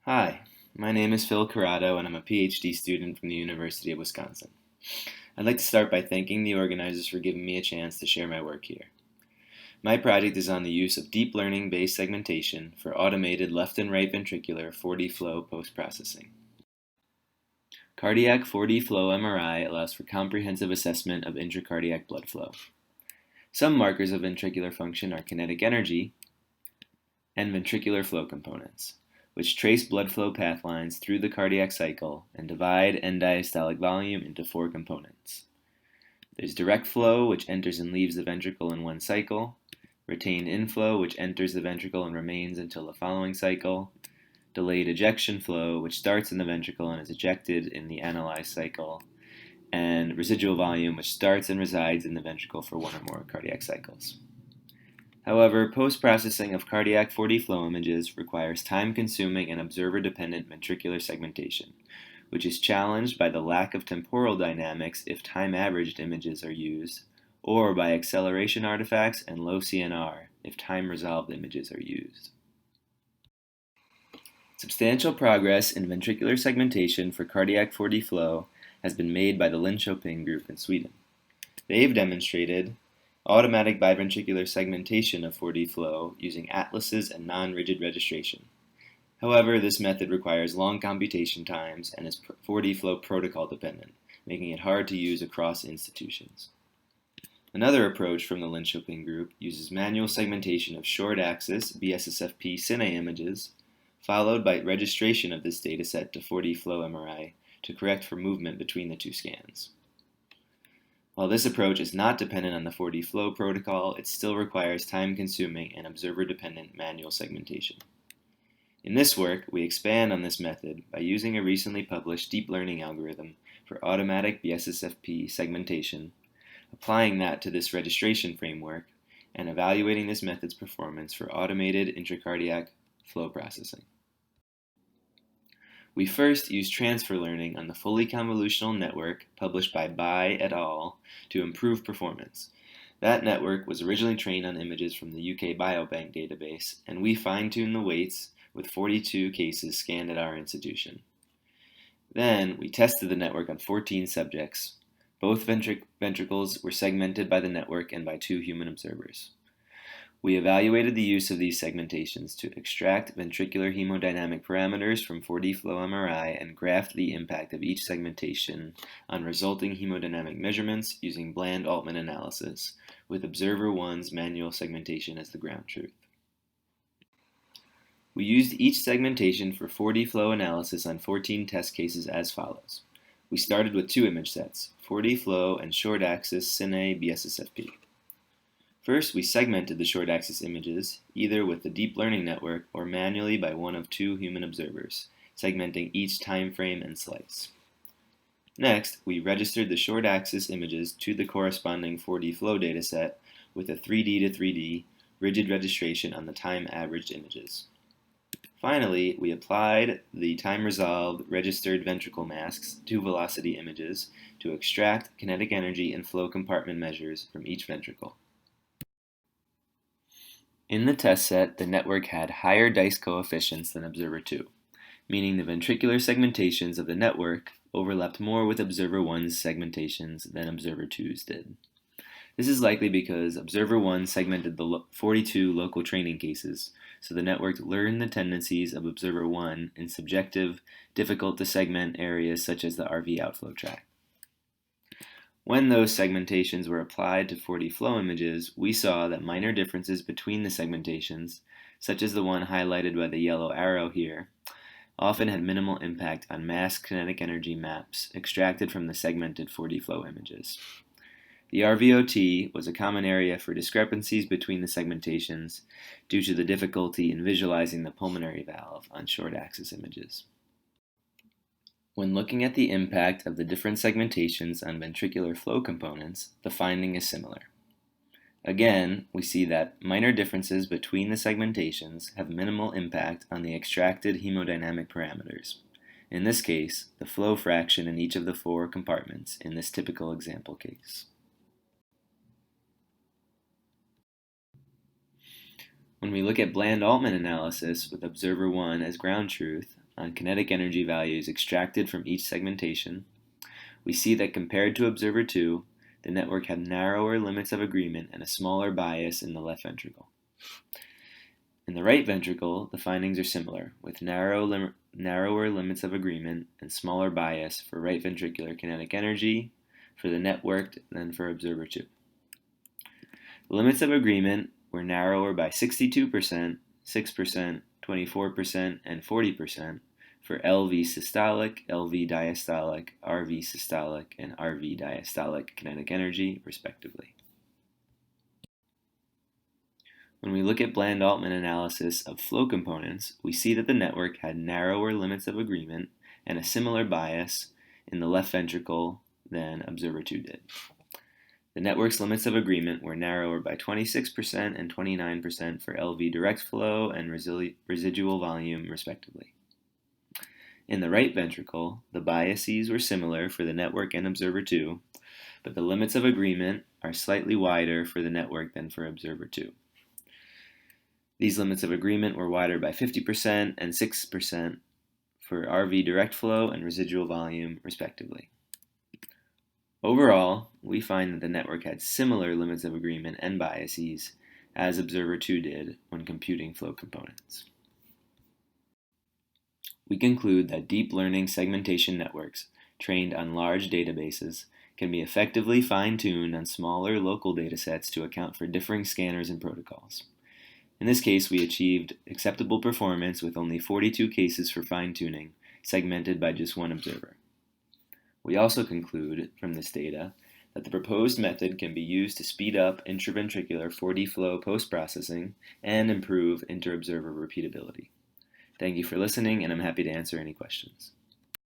Hi, my name is Talk Corrado and I'm a PhD student from the University of Wisconsin. I'd like to start by thanking the organizers for giving me a chance to share my work here. My project is on the use of deep learning-based segmentation for automated left and right ventricular 4D flow post-processing. Cardiac 4D flow MRI allows for comprehensive assessment of intracardiac blood flow. Some markers of ventricular function are kinetic energy and ventricular flow components, which trace blood flow path lines through the cardiac cycle and divide end diastolic volume into four components. There's direct flow, which enters and leaves the ventricle in one cycle, retained inflow, which enters the ventricle and remains until the following cycle, delayed ejection flow, which starts in the ventricle and is ejected in the analyzed cycle, and residual volume, which starts and resides in the ventricle for one or more cardiac cycles. However, post-processing of cardiac 4D flow images requires time-consuming and observer-dependent ventricular segmentation, which is challenged by the lack of temporal dynamics if time-averaged images are used, or by acceleration artifacts and low CNR if time-resolved images are used. Substantial progress in ventricular segmentation for cardiac 4D flow has been made by the Linköping group in Sweden. They've demonstrated automatic biventricular segmentation of 4D flow using atlases and non-rigid registration. However, this method requires long computation times and is 4D flow protocol dependent, making it hard to use across institutions. Another approach from the Linköping group uses manual segmentation of short-axis bSSFP cine images, followed by registration of this dataset to 4D flow MRI to correct for movement between the two scans. While this approach is not dependent on the 4D flow protocol, it still requires time-consuming and observer-dependent manual segmentation. In this work, we expand on this method by using a recently published deep learning algorithm for automatic bSSFP segmentation, applying that to this registration framework, and evaluating this method's performance for automated intracardiac flow processing. We first used transfer learning on the fully convolutional network published by Bai et al. To improve performance. That network was originally trained on images from the UK Biobank database, and we fine-tuned the weights with 42 cases scanned at our institution. Then we tested the network on 14 subjects. Both ventricles were segmented by the network and by 2 human observers. We evaluated the use of these segmentations to extract ventricular hemodynamic parameters from 4D flow MRI and graphed the impact of each segmentation on resulting hemodynamic measurements using Bland-Altman analysis, with observer 1's manual segmentation as the ground truth. We used each segmentation for 4D flow analysis on 14 test cases as follows. We started with 2 image sets, 4D flow and short-axis cine bSSFP. First, we segmented the short-axis images, either with the deep learning network or manually by one of 2 human observers, segmenting each time frame and slice. Next, we registered the short-axis images to the corresponding 4D flow dataset with a 3D to 3D rigid registration on the time-averaged images. Finally, we applied the time-resolved registered ventricle masks to velocity images to extract kinetic energy and flow compartment measures from each ventricle. In the test set, the network had higher dice coefficients than observer 2, meaning the ventricular segmentations of the network overlapped more with observer 1's segmentations than observer 2's did. This is likely because observer 1 segmented the 42 local training cases, so the network learned the tendencies of observer 1 in subjective, difficult to segment areas such as the RV outflow tract. When those segmentations were applied to 4D flow images, we saw that minor differences between the segmentations, such as the one highlighted by the yellow arrow here, often had minimal impact on mass kinetic energy maps extracted from the segmented 4D flow images. The RVOT was a common area for discrepancies between the segmentations due to the difficulty in visualizing the pulmonary valve on short-axis images. When looking at the impact of the different segmentations on ventricular flow components, the finding is similar. Again, we see that minor differences between the segmentations have minimal impact on the extracted hemodynamic parameters. In this case, the flow fraction in each of the 4 compartments in this typical example case. When we look at Bland-Altman analysis with observer 1 as ground truth, on kinetic energy values extracted from each segmentation, we see that compared to observer 2, the network had narrower limits of agreement and a smaller bias in the left ventricle. In the right ventricle, the findings are similar, with narrower limits of agreement and smaller bias for right ventricular kinetic energy for the network than for observer 2. The limits of agreement were narrower by 62%, 6%, 24%, and 40% for LV systolic, LV diastolic, RV systolic, and RV diastolic kinetic energy, respectively. When we look at Bland-Altman analysis of flow components, we see that the network had narrower limits of agreement and a similar bias in the left ventricle than observer 2 did. The network's limits of agreement were narrower by 26% and 29% for LV direct flow and residual volume, respectively. In the right ventricle, the biases were similar for the network and observer 2, but the limits of agreement are slightly wider for the network than for observer 2. These limits of agreement were wider by 50% and 6% for RV direct flow and residual volume, respectively. Overall, we find that the network had similar limits of agreement and biases as observer 2 did when computing flow components. We conclude that deep learning segmentation networks trained on large databases can be effectively fine-tuned on smaller local datasets to account for differing scanners and protocols. In this case, we achieved acceptable performance with only 42 cases for fine-tuning, segmented by just one observer. We also conclude from this data that the proposed method can be used to speed up intraventricular 4D flow post-processing and improve inter-observer repeatability. Thank you for listening, and I'm happy to answer any questions.